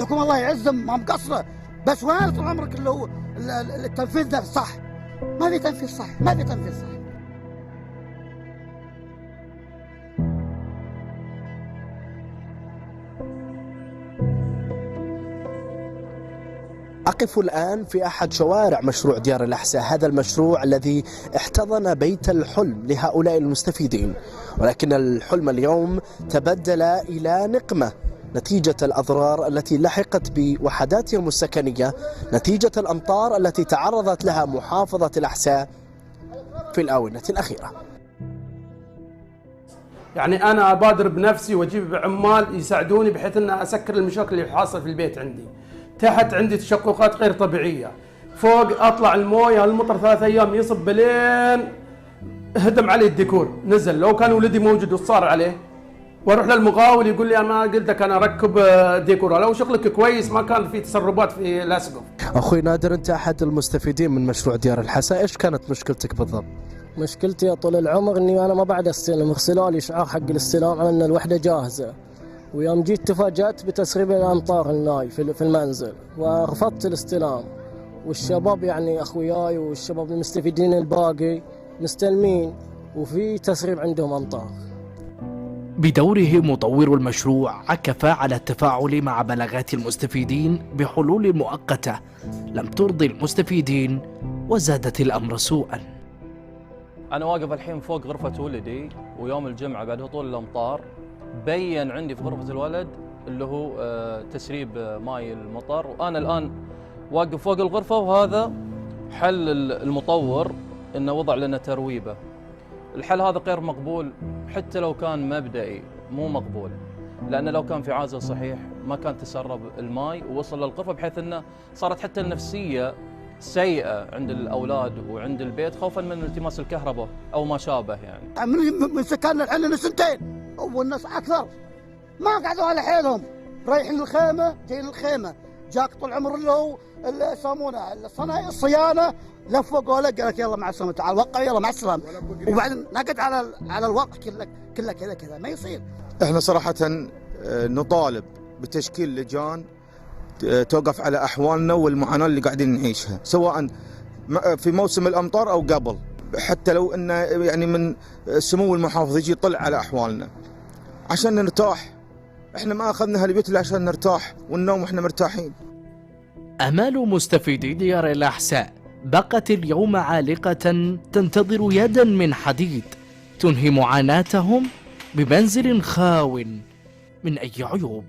الحكومه الله يعزهم ما مقصره، بس وين طول عمرك اللي هو التنفيذ ده صح؟ ما في تنفيذ صح، ما في تنفيذ صح. أقف الآن في أحد شوارع مشروع ديار الأحساء، هذا المشروع الذي احتضن بيت الحلم لهؤلاء المستفيدين، ولكن الحلم اليوم تبدل إلى نقمة نتيجة الأضرار التي لحقت بوحداتهم السكنية نتيجة الأمطار التي تعرضت لها محافظة الأحساء في الآونة الأخيرة. يعني أنا أبادر بنفسي وأجيب عمال يساعدوني بحيث أن أسكر المشاكل اللي حاصل في البيت عندي. تحت عندي تشققات غير طبيعية، فوق أطلع المويه المطر 3 أيام يصب لين هدم علي الديكور، نزل. لو كان ولدي موجود وصار عليه واروح للمقاول يقول لي انا قلت لك انا اركب ديكور، لو شغلك كويس ما كان في تسربات في الاسقف. اخوي نادر، انت احد المستفيدين من مشروع ديار الحساء، ايش كانت مشكلتك بالضبط؟ مشكلتي يا طول العمر اني انا ما بعد استلم، ارسلوا لي اشعار حق الاستلام على ان الوحده جاهزه، ويوم جيت تفاجأت بتسريب الامطار الناي في المنزل ورفضت الاستلام، والشباب يعني اخوياي والشباب المستفيدين الباقي مستلمين وفي تسريب عندهم امطار. بدوره مطور المشروع عكف على التفاعل مع بلاغات المستفيدين بحلول مؤقتة لم ترضي المستفيدين وزادت الأمر سوءا. أنا واقف الحين فوق غرفة ولدي، ويوم الجمعة بعد هطول الأمطار بين عندي في غرفة الولد اللي هو تسريب ماي المطر، وأنا الآن واقف فوق الغرفة، وهذا حل المطور إنه وضع لنا ترويبة. الحل هذا غير مقبول حتى لو كان مبدئي، مو مقبول، لأن لو كان في عازل صحيح ما كان تسرب الماي ووصل للغرفة، بحيث أنه صارت حتى النفسية سيئة عند الأولاد وعند البيت خوفا من التماس الكهرباء أو ما شابه. يعني من سكاننا الحين لنا 2 والناس أكثر ما قعدوا على حيلهم، رايحين الخيمة جايين الخيمة، جاك طول عمر اللي هو اللي يسمونه الصيانة لف وقوله قال لك يلا مع السلامة، تعال وقع يلا مع السلامة، وبعدين نقد على الوقت كله كذا ما يصير. احنا صراحة نطالب بتشكيل لجان توقف على احوالنا والمعاناة اللي قاعدين نعيشها، سواء في موسم الامطار او قبل، حتى لو انه يعني من سمو المحافظ يجي يطلع على احوالنا عشان نرتاح. احنا ما اخذنا هالبيت الا عشان نرتاح وننوم واحنا مرتاحين. آمال مستفيدي ديار الأحساء بقت اليوم عالقة تنتظر يدا من حديد تنهي معاناتهم بمنزل خاو من أي عيوب.